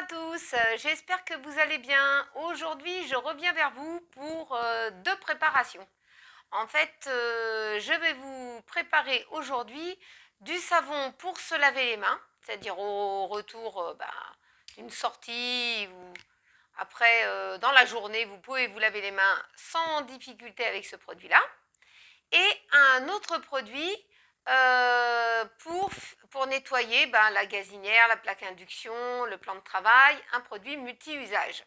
à tous, j'espère que vous allez bien. Aujourd'hui, je reviens vers vous pour deux préparations. En fait, je vais vous préparer aujourd'hui du savon pour se laver les mains, c'est-à-dire au retour d'une sortie ou après dans la journée, vous pouvez vous laver les mains sans difficulté avec ce produit-là. Et un autre produit pour nettoyer la gazinière, la plaque induction, le plan de travail, un produit multi-usage.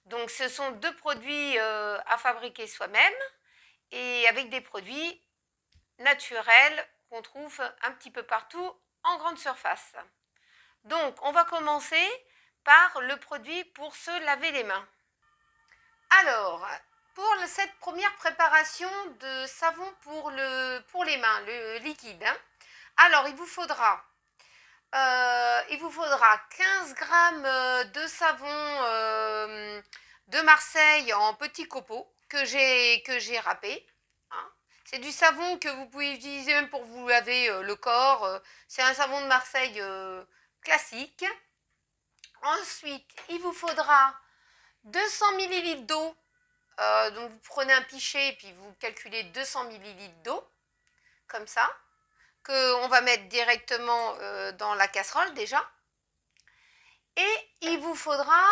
Donc ce sont deux produits à fabriquer soi-même et avec des produits naturels qu'on trouve un petit peu partout en grande surface. Donc on va commencer par le produit pour se laver les mains. Alors, pour cette première préparation de savon pour les mains, le liquide, alors il vous faudra 15 grammes de savon de Marseille en petits copeaux que j'ai râpé. Hein. C'est du savon que vous pouvez utiliser même pour vous laver le corps. C'est un savon de Marseille classique. Ensuite, il vous faudra 200 ml d'eau. Donc vous prenez un pichet et puis vous calculez 200 ml d'eau, comme ça, qu'on va mettre directement dans la casserole déjà. Et il vous faudra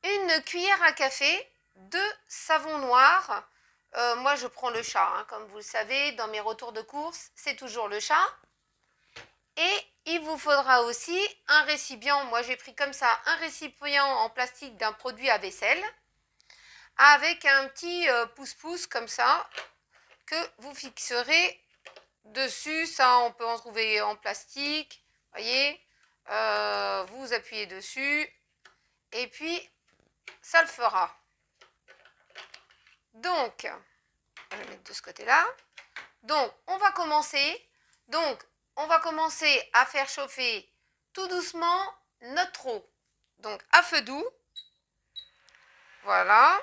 une cuillère à café de savon noir. Moi je prends le chat, hein, comme vous le savez, dans mes retours de course, c'est toujours le chat. Et il vous faudra aussi un récipient, moi j'ai pris comme ça, un récipient en plastique d'un produit à vaisselle, avec un petit pouce-pouce comme ça, que vous fixerez dessus. Ça, on peut en trouver en plastique, voyez. Vous appuyez dessus, et puis ça le fera. Donc, je vais mettre de ce côté-là. Donc, on va commencer. Donc, on va commencer à faire chauffer tout doucement notre eau. Donc, à feu doux. Voilà.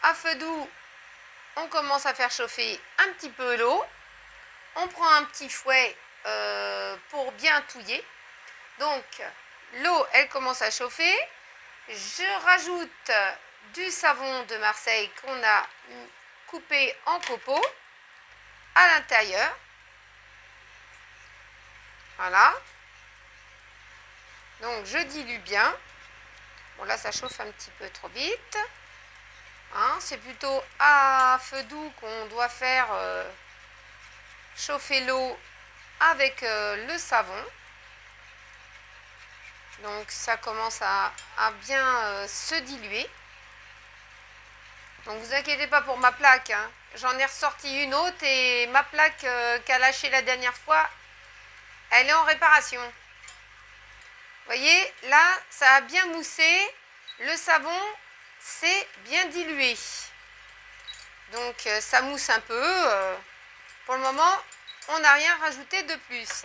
À feu doux, on commence à faire chauffer un petit peu l'eau. On prend un petit fouet pour bien touiller. Donc, l'eau, elle commence à chauffer. Je rajoute du savon de Marseille qu'on a coupé en copeaux à l'intérieur. Voilà. Donc, je dilue bien. Bon, là, ça chauffe un petit peu trop vite. Hein, c'est plutôt à feu doux qu'on doit faire chauffer l'eau avec le savon. Donc ça commence à bien se diluer. Donc vous inquiétez pas pour ma plaque, hein. J'en ai ressorti une autre et ma plaque qu'a lâchée la dernière fois, elle est en réparation. Vous voyez, là ça a bien moussé, le savon s'est bien dilué. Donc ça mousse un peu. Pour le moment, on n'a rien rajouté de plus.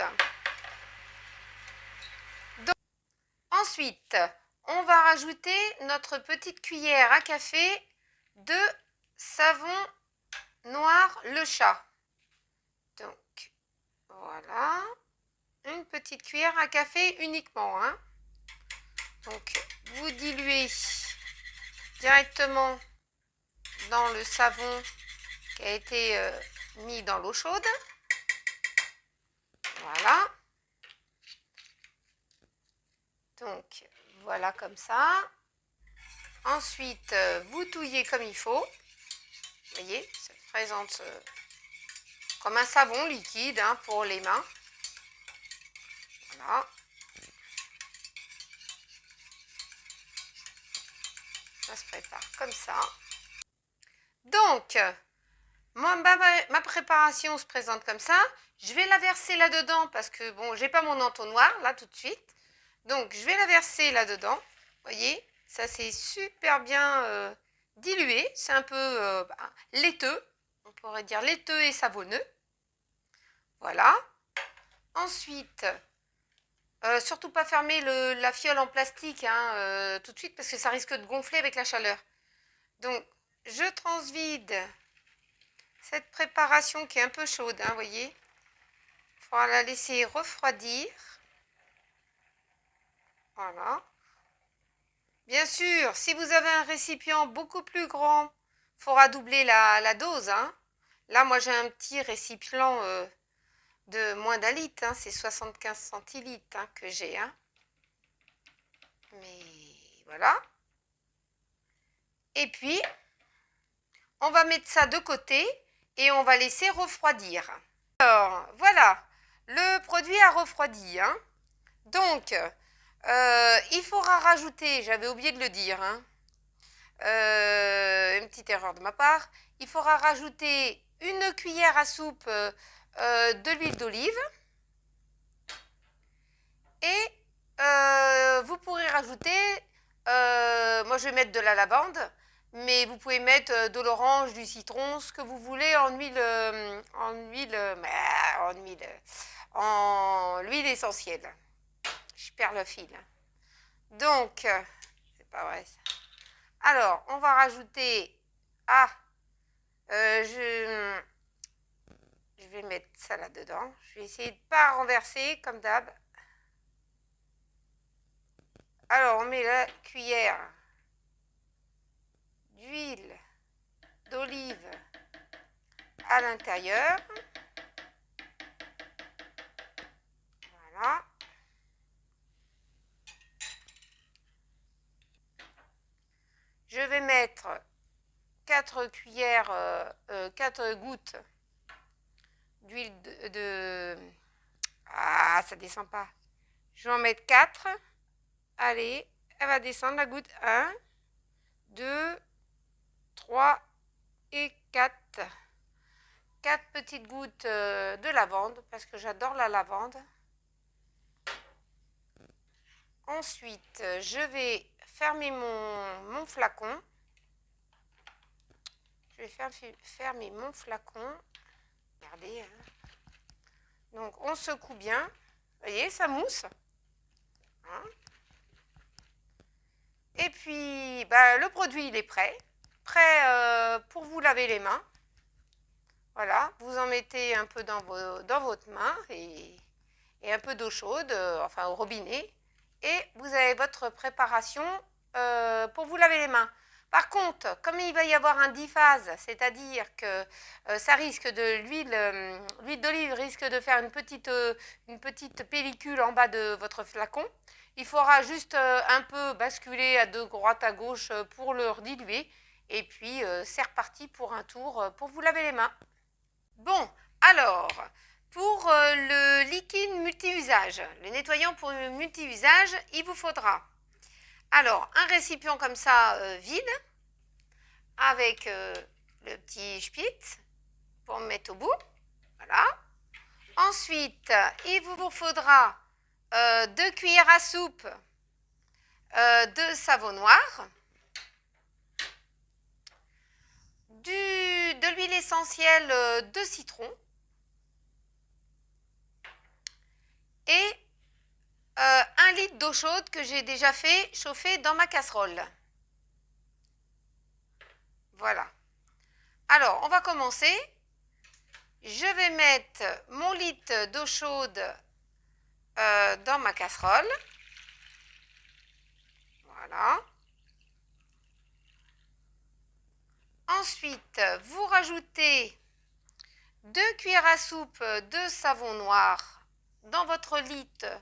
Donc, ensuite, on va rajouter notre petite cuillère à café de savon noir le chat. Donc, voilà. Une petite cuillère à café uniquement. Hein. Donc, vous diluez directement dans le savon qui a été mis dans l'eau chaude. Voilà. Donc, voilà comme ça. Ensuite, vous touillez comme il faut. Vous voyez, ça présente comme un savon liquide hein, pour les mains. Voilà. Ça se prépare comme ça. Donc, ma préparation se présente comme ça. Je vais la verser là-dedans parce que, bon, j'ai pas mon entonnoir là tout de suite. Donc, je vais la verser là-dedans. Vous voyez, ça c'est super bien dilué. C'est un peu laiteux. On pourrait dire laiteux et savonneux. Voilà. Ensuite, surtout pas fermer la fiole en plastique hein, tout de suite parce que ça risque de gonfler avec la chaleur. Donc, je transvide cette préparation qui est un peu chaude, hein, vous voyez. Il faudra la laisser refroidir. Voilà. Bien sûr, si vous avez un récipient beaucoup plus grand, il faudra doubler la dose, hein. Là, moi, j'ai un petit récipient de moins d'un litre, hein, c'est 75 centilitres hein, que j'ai. Hein. Mais voilà. Et puis, on va mettre ça de côté et on va laisser refroidir. Alors, voilà, le produit a refroidi. Hein. Donc, il faudra rajouter, j'avais oublié de le dire, hein, une petite erreur de ma part, il faudra rajouter une cuillère à soupe de l'huile d'olive et vous pourrez rajouter, moi je vais mettre de la lavande, mais vous pouvez mettre de l'orange, du citron, ce que vous voulez en l'huile essentielle. Je perds le fil. Donc, c'est pas vrai ça. Alors, on va rajouter, je vais mettre ça là-dedans. Je vais essayer de ne pas renverser comme d'hab. Alors, on met la cuillère d'huile d'olive à l'intérieur. Voilà. Je vais mettre 4 cuillères, 4 gouttes d'huile Ah, ça descend pas. Je vais en mettre 4. Allez, elle va descendre la goutte 1, 2, 3 et 4. 4 petites gouttes de lavande, parce que j'adore la lavande. Ensuite, je vais fermer mon flacon. Je vais fermer mon flacon. Regardez. Hein. Donc, on secoue bien. Vous voyez, ça mousse. Hein. Et puis, le produit, il est prêt. Prêt pour vous laver les mains. Voilà, vous en mettez un peu dans votre main et un peu d'eau chaude, enfin au robinet. Et vous avez votre préparation pour vous laver les mains. Par contre, comme il va y avoir un diphase, c'est-à-dire que ça risque de l'huile d'olive risque de faire une petite pellicule en bas de votre flacon, il faudra juste un peu basculer de droite à gauche pour le rediluer. Et puis, c'est reparti pour un tour pour vous laver les mains. Bon, alors, pour le liquide multi-usage, le nettoyant pour multi-usage, il vous faudra alors un récipient comme ça vide avec le petit spitz pour mettre au bout. Voilà. Ensuite, il vous faudra 2 cuillères à soupe de savon noir, de l'huile essentielle de citron et 1 litre d'eau chaude que j'ai déjà fait chauffer dans ma casserole. Voilà. Alors, on va commencer. Je vais mettre mon litre d'eau chaude dans ma casserole. Voilà. Ensuite, vous rajoutez 2 cuillères à soupe de savon noir dans votre litre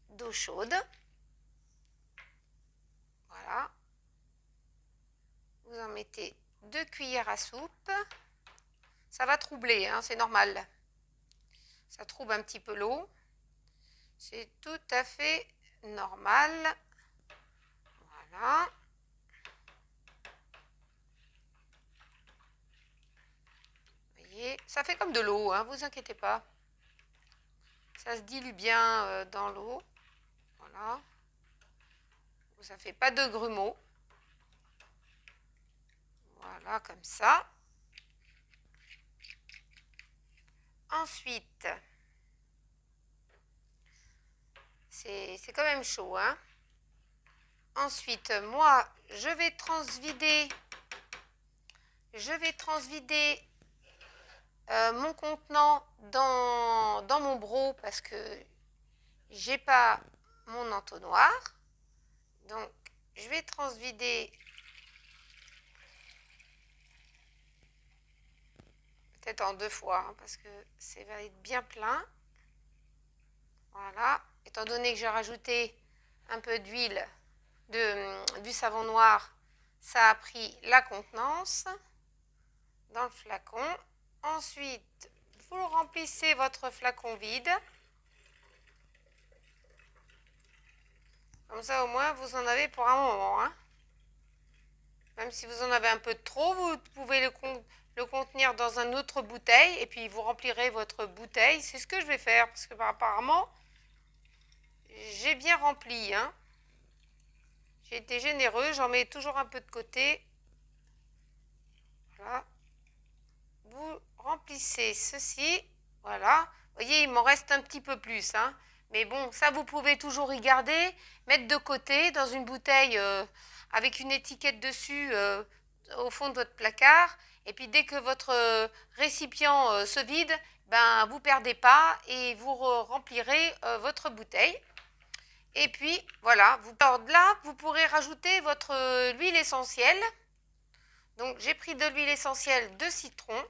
d'eau chaude. Voilà. Vous en mettez 2 cuillères à soupe. Ça va troubler, hein, c'est normal. Ça trouble un petit peu l'eau. C'est tout à fait normal. Voilà. Vous voyez, ça fait comme de l'eau, hein, vous inquiétez pas. Ça se dilue bien dans l'eau. Voilà. Ça ne fait pas de grumeaux. Voilà, comme ça. Ensuite, c'est quand même chaud, hein. Ensuite, moi, je vais transvider mon contenant dans mon broc parce que j'ai pas mon entonnoir. Donc, je vais transvider peut-être en 2 fois hein, parce que ça va être bien plein. Voilà. Étant donné que j'ai rajouté un peu d'huile, du savon noir, ça a pris la contenance dans le flacon. Ensuite, vous remplissez votre flacon vide. Comme ça, au moins, vous en avez pour un moment. Hein. Même si vous en avez un peu trop, vous pouvez le contenir dans une autre bouteille et puis vous remplirez votre bouteille. C'est ce que je vais faire parce que apparemment, j'ai bien rempli. Hein. J'ai été généreux, j'en mets toujours un peu de côté. Voilà. Vous remplissez ceci. Voilà. Vous voyez, il m'en reste un petit peu plus. Hein. Mais bon, ça, vous pouvez toujours y garder, mettre de côté dans une bouteille avec une étiquette dessus au fond de votre placard. Et puis, dès que votre récipient se vide, ben, vous ne perdez pas et vous remplirez votre bouteille. Et puis, voilà. Alors là, vous pourrez rajouter votre huile essentielle. Donc, j'ai pris de l'huile essentielle de citron.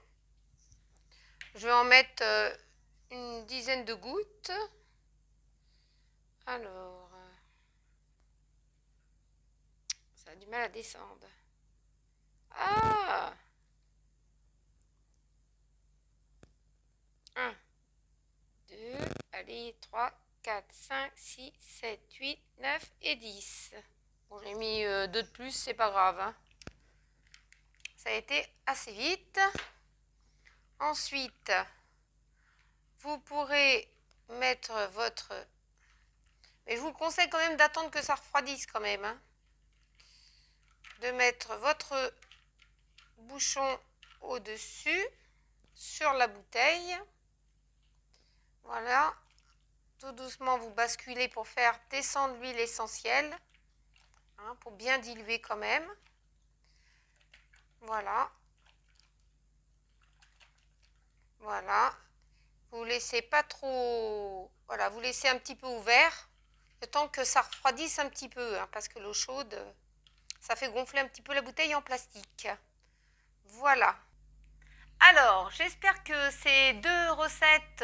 Je vais en mettre une dizaine de gouttes. Alors, ça a du mal à descendre. Ah! 1, 2, allez, 3, 4, 5, 6, 7, 8, 9 et 10. Bon, j'ai mis 2 de plus, c'est pas grave. Hein. Ça a été assez vite. Ensuite, vous pourrez mettre votre... Mais je vous conseille quand même d'attendre que ça refroidisse quand même. Hein. De mettre votre bouchon au-dessus, sur la bouteille. Voilà. Tout doucement, vous basculez pour faire descendre l'huile essentielle. Hein, pour bien diluer quand même. Voilà. Voilà. Vous laissez pas trop... Voilà, vous laissez un petit peu ouvert. Le temps que ça refroidisse un petit peu. Hein, parce que l'eau chaude, ça fait gonfler un petit peu la bouteille en plastique. Voilà. Alors, j'espère que ces 2 recettes,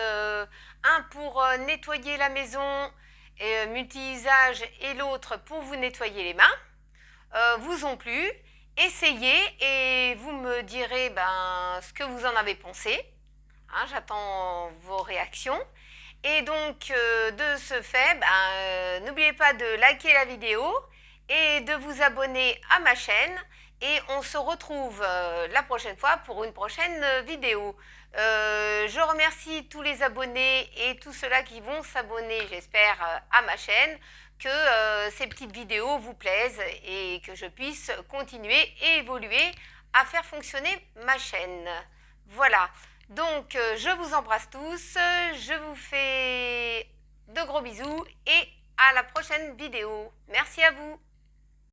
un pour nettoyer la maison et multi-usage et l'autre pour vous nettoyer les mains, vous ont plu. Essayez et vous me direz ce que vous en avez pensé. Hein, j'attends vos réactions. Et donc, de ce fait, n'oubliez pas de liker la vidéo et de vous abonner à ma chaîne. Et on se retrouve la prochaine fois pour une prochaine vidéo. Je remercie tous les abonnés et tous ceux-là qui vont s'abonner, j'espère, à ma chaîne. Que ces petites vidéos vous plaisent et que je puisse continuer et évoluer à faire fonctionner ma chaîne. Voilà. Donc, je vous embrasse tous. Je vous fais de gros bisous et à la prochaine vidéo. Merci à vous.